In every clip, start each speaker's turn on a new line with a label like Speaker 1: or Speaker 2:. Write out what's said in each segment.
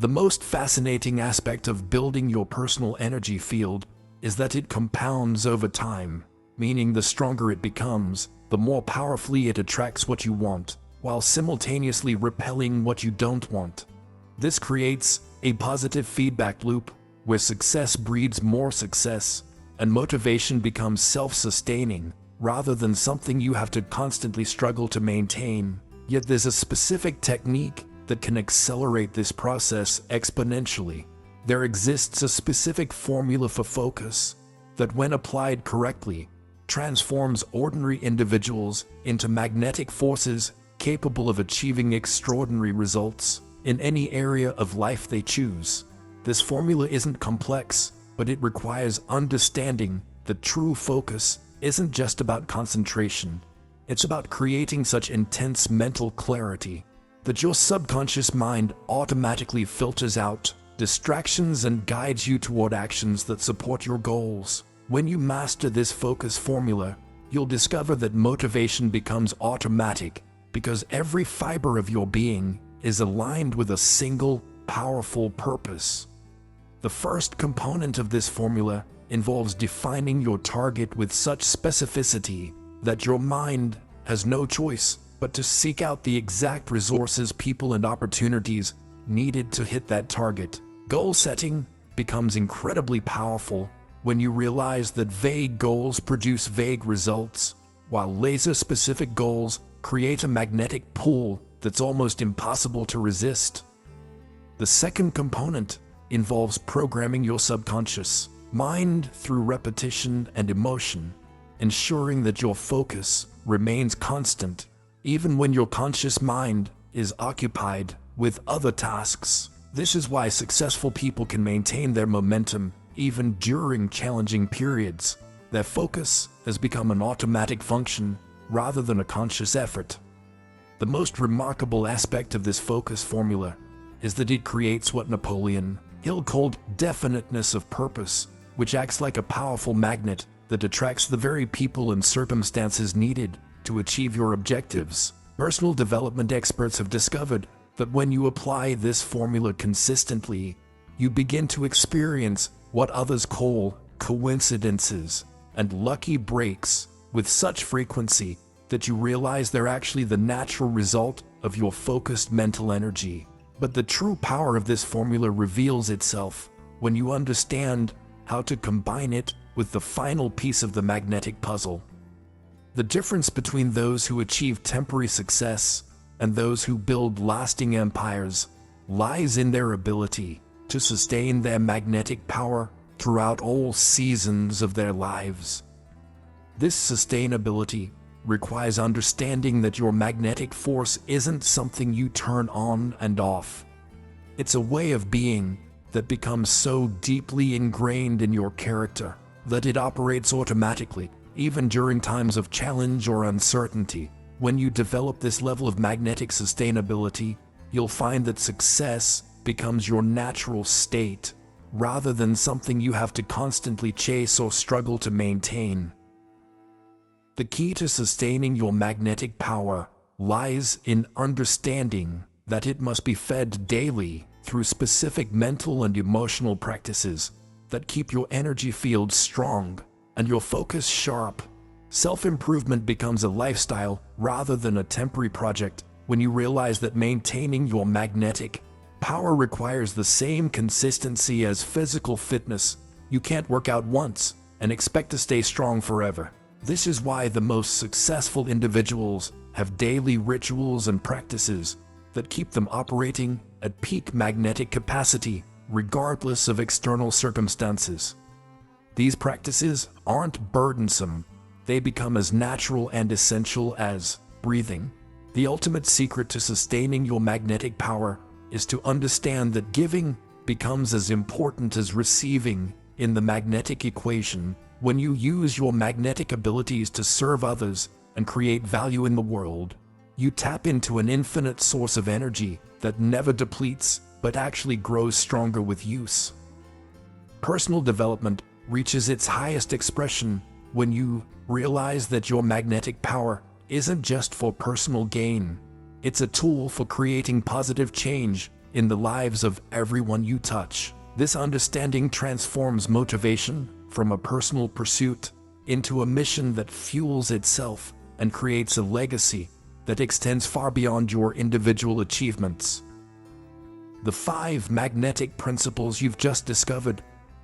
Speaker 1: The most fascinating aspect of building your personal energy field is that it compounds over time, meaning the stronger it becomes, the more powerfully it attracts what you want, while simultaneously repelling what you don't want. This creates a positive feedback loop where success breeds more success, and motivation becomes self-sustaining rather than something you have to constantly struggle to maintain. Yet there's a specific technique that can accelerate this process exponentially. There exists a specific formula for focus that, when applied correctly, transforms ordinary individuals into magnetic forces capable of achieving extraordinary results in any area of life they choose. This formula isn't complex, but it requires understanding that true focus isn't just about concentration. It's about creating such intense mental clarity that your subconscious mind automatically filters out distractions and guides you toward actions that support your goals. When you master this focus formula, you'll discover that motivation becomes automatic because every fiber of your being is aligned with a single, powerful purpose. The first component of this formula involves defining your target with such specificity that your mind has no choice but to seek out the exact resources, people, and opportunities needed to hit that target. Goal setting becomes incredibly powerful when you realize that vague goals produce vague results, while laser-specific goals create a magnetic pull that's almost impossible to resist. The second component involves programming your subconscious mind through repetition and emotion, ensuring that your focus remains constant even when your conscious mind is occupied with other tasks. This is why successful people can maintain their momentum even during challenging periods. Their focus has become an automatic function rather than a conscious effort. The most remarkable aspect of this focus formula is that it creates what Napoleon Hill called definiteness of purpose, which acts like a powerful magnet that attracts the very people and circumstances needed to achieve your objectives. Personal development experts have discovered that when you apply this formula consistently, you begin to experience what others call coincidences and lucky breaks with such frequency that you realize they're actually the natural result of your focused mental energy. But the true power of this formula reveals itself when you understand how to combine it with the final piece of the magnetic puzzle. The difference between those who achieve temporary success and those who build lasting empires lies in their ability to sustain their magnetic power throughout all seasons of their lives. This sustainability requires understanding that your magnetic force isn't something you turn on and off. It's a way of being that becomes so deeply ingrained in your character that it operates automatically, even during times of challenge or uncertainty. When you develop this level of magnetic sustainability, you'll find that success becomes your natural state, rather than something you have to constantly chase or struggle to maintain. The key to sustaining your magnetic power lies in understanding that it must be fed daily through specific mental and emotional practices that keep your energy field strong and your focus sharp. Self-improvement becomes a lifestyle rather than a temporary project when you realize that maintaining your magnetic power requires the same consistency as physical fitness. You can't work out once and expect to stay strong forever. This is why the most successful individuals have daily rituals and practices that keep them operating at peak magnetic capacity, regardless of external circumstances. These practices aren't burdensome. They become as natural and essential as breathing. The ultimate secret to sustaining your magnetic power is to understand that giving becomes as important as receiving in the magnetic equation. When you use your magnetic abilities to serve others and create value in the world, you tap into an infinite source of energy that never depletes, but actually grows stronger with use. Personal development reaches its highest expression when you realize that your magnetic power isn't just for personal gain. It's a tool for creating positive change in the lives of everyone you touch. This understanding transforms motivation from a personal pursuit into a mission that fuels itself and creates a legacy that extends far beyond your individual achievements. The 5 magnetic principles you've just discovered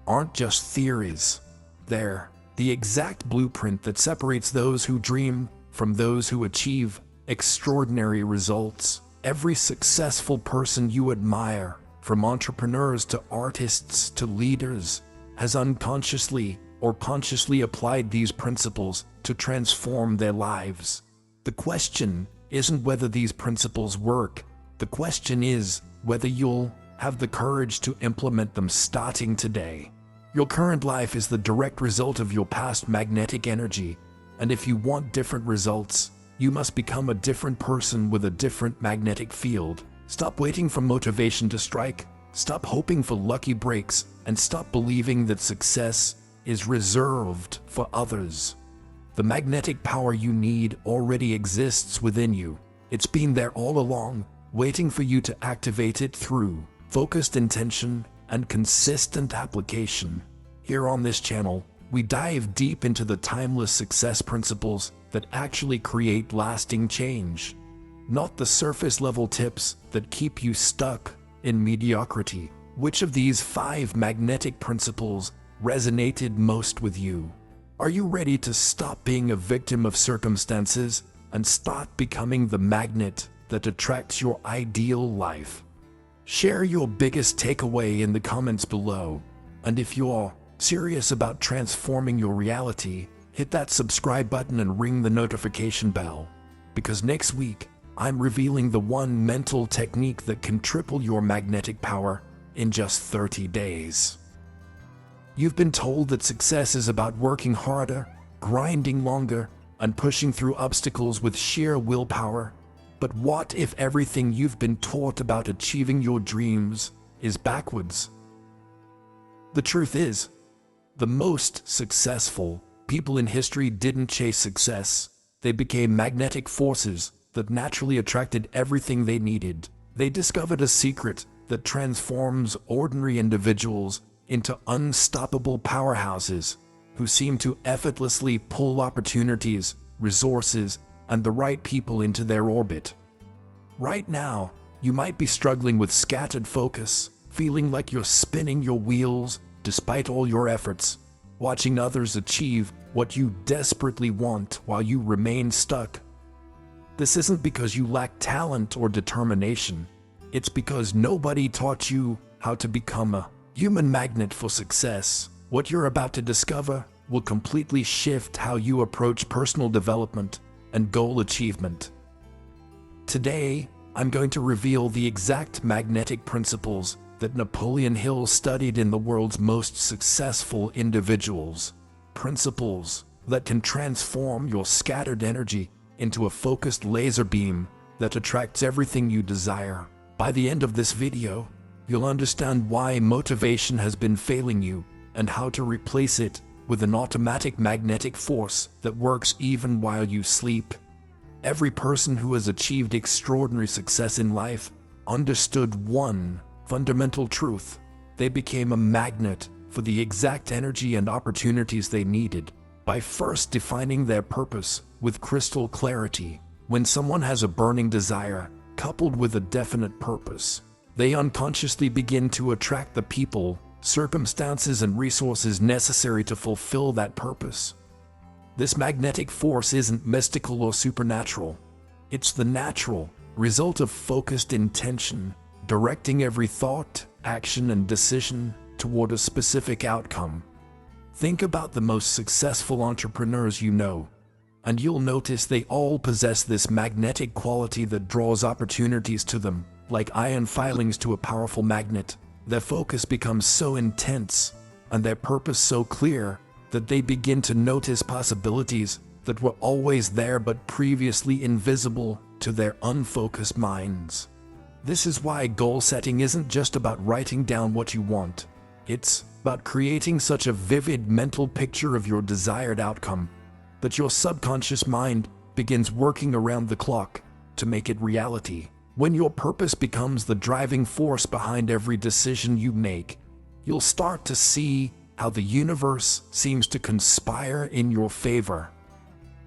Speaker 1: aren't just theories. They're the exact blueprint that separates those who dream from those who achieve extraordinary results. Every successful person you admire, from entrepreneurs to artists to leaders, has unconsciously or consciously applied these principles to transform their lives. The question isn't whether these principles work. The question is whether you'll have the courage to implement them starting today. Your current life is the direct result of your past magnetic energy, and if you want different results, you must become a different person with a different magnetic field. Stop waiting for motivation to strike, stop hoping for lucky breaks, and stop believing that success is reserved for others. The magnetic power you need already exists within you. It's been there all along, waiting for you to activate it through focused intention and consistent application. Here on this channel, we dive deep into the timeless success principles that actually create lasting change, not the surface-level tips that keep you stuck in mediocrity. Which of these 5 magnetic principles resonated most with you? Are you ready to stop being a victim of circumstances and start becoming the magnet that attracts your ideal life? Share your biggest takeaway in the comments below, and if you're serious about transforming your reality, hit that subscribe button and ring the notification bell, because next week I'm revealing the one mental technique that can triple your magnetic power in just 30 days. You've been told that success is about working harder, grinding longer, and pushing through obstacles with sheer willpower. But what if everything you've been taught about achieving your dreams is backwards? The truth is, the most successful people in history didn't chase success. They became magnetic forces that naturally attracted everything they needed. They discovered a secret that transforms ordinary individuals into unstoppable powerhouses who seem to effortlessly pull opportunities, resources, and the right people into their orbit. Right now, you might be struggling with scattered focus, feeling like you're spinning your wheels despite all your efforts, watching others achieve what you desperately want while you remain stuck. This isn't because you lack talent or determination. It's because nobody taught you how to become a human magnet for success. What you're about to discover will completely shift how you approach personal development and goal achievement. Today, I'm going to reveal the exact magnetic principles that Napoleon Hill studied in the world's most successful individuals. Principles that can transform your scattered energy into a focused laser beam that attracts everything you desire. By the end of this video, you'll understand why motivation has been failing you and how to replace it with an automatic magnetic force that works even while you sleep. Every person who has achieved extraordinary success in life understood one fundamental truth. They became a magnet for the exact energy and opportunities they needed by first defining their purpose with crystal clarity. When someone has a burning desire coupled with a definite purpose, they unconsciously begin to attract the people, circumstances, and resources necessary to fulfill that purpose. This magnetic force isn't mystical or supernatural. It's the natural result of focused intention, directing every thought, action, and decision toward a specific outcome. Think about the most successful entrepreneurs you know, and you'll notice they all possess this magnetic quality that draws opportunities to them, like iron filings to a powerful magnet. Their focus becomes so intense, and their purpose so clear, that they begin to notice possibilities that were always there but previously invisible to their unfocused minds. This is why goal setting isn't just about writing down what you want. It's about creating such a vivid mental picture of your desired outcome that your subconscious mind begins working around the clock to make it reality. When your purpose becomes the driving force behind every decision you make, you'll start to see how the universe seems to conspire in your favor.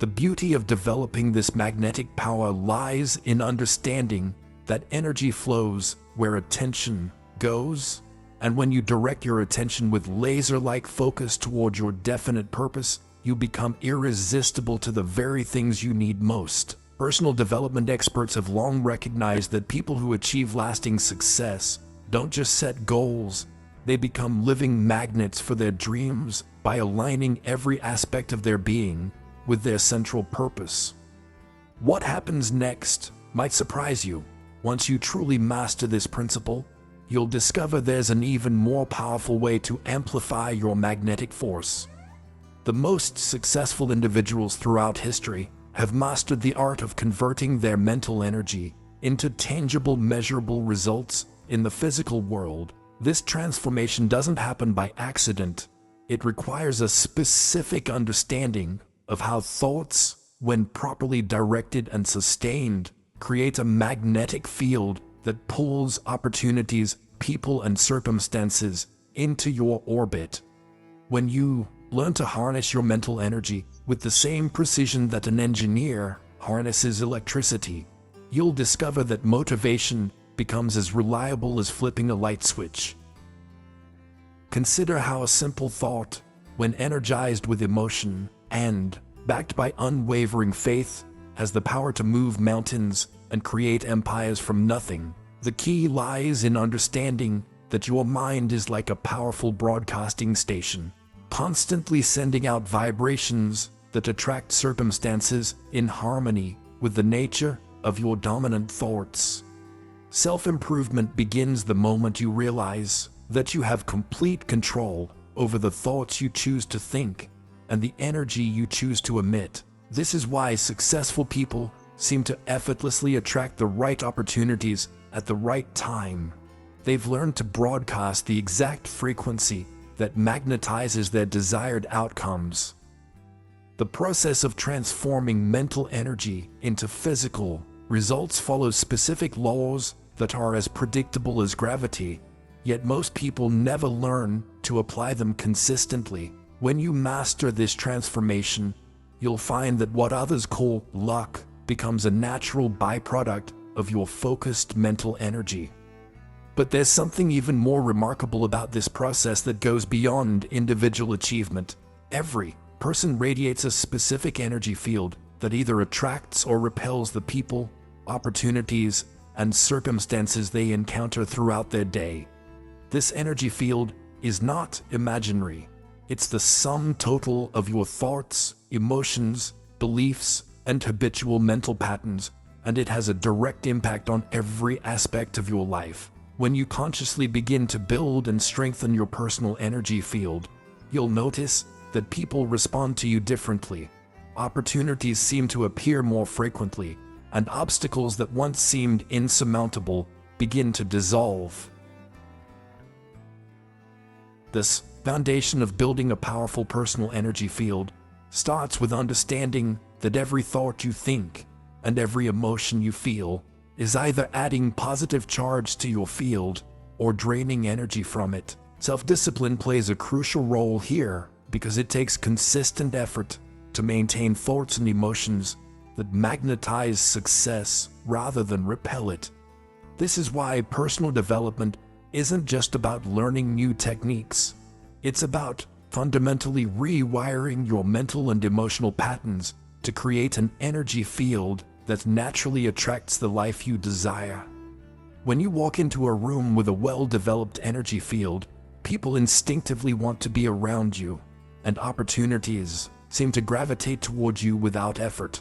Speaker 1: The beauty of developing this magnetic power lies in understanding that energy flows where attention goes, and when you direct your attention with laser-like focus toward your definite purpose, you become irresistible to the very things you need most. Personal development experts have long recognized that people who achieve lasting success don't just set goals, they become living magnets for their dreams by aligning every aspect of their being with their central purpose. What happens next might surprise you. Once you truly master this principle, you'll discover there's an even more powerful way to amplify your magnetic force. The most successful individuals throughout history have mastered the art of converting their mental energy into tangible, measurable results in the physical world. This transformation doesn't happen by accident. It requires a specific understanding of how thoughts, when properly directed and sustained, create a magnetic field that pulls opportunities, people, and circumstances into your orbit. When you learn to harness your mental energy with the same precision that an engineer harnesses electricity, you'll discover that motivation becomes as reliable as flipping a light switch. Consider how a simple thought, when energized with emotion and backed by unwavering faith, has the power to move mountains and create empires from nothing. The key lies in understanding that your mind is like a powerful broadcasting station, constantly sending out vibrations that attract circumstances in harmony with the nature of your dominant thoughts. Self-improvement begins the moment you realize that you have complete control over the thoughts you choose to think and the energy you choose to emit. This is why successful people seem to effortlessly attract the right opportunities at the right time. They've learned to broadcast the exact frequency that magnetizes their desired outcomes. The process of transforming mental energy into physical results follows specific laws that are as predictable as gravity, yet most people never learn to apply them consistently. When you master this transformation, you'll find that what others call luck becomes a natural byproduct of your focused mental energy. But there's something even more remarkable about this process that goes beyond individual achievement. Every person radiates a specific energy field that either attracts or repels the people, opportunities, and circumstances they encounter throughout their day. This energy field is not imaginary. It's the sum total of your thoughts, emotions, beliefs, and habitual mental patterns, and it has a direct impact on every aspect of your life. When you consciously begin to build and strengthen your personal energy field, you'll notice that people respond to you differently. Opportunities seem to appear more frequently, and obstacles that once seemed insurmountable begin to dissolve. This foundation of building a powerful personal energy field starts with understanding that every thought you think and every emotion you feel is either adding positive charge to your field or draining energy from it. Self-discipline plays a crucial role here because it takes consistent effort to maintain thoughts and emotions that magnetize success rather than repel it. This is why personal development isn't just about learning new techniques. It's about fundamentally rewiring your mental and emotional patterns to create an energy field that naturally attracts the life you desire. When you walk into a room with a well-developed energy field, people instinctively want to be around you, and opportunities seem to gravitate towards you without effort.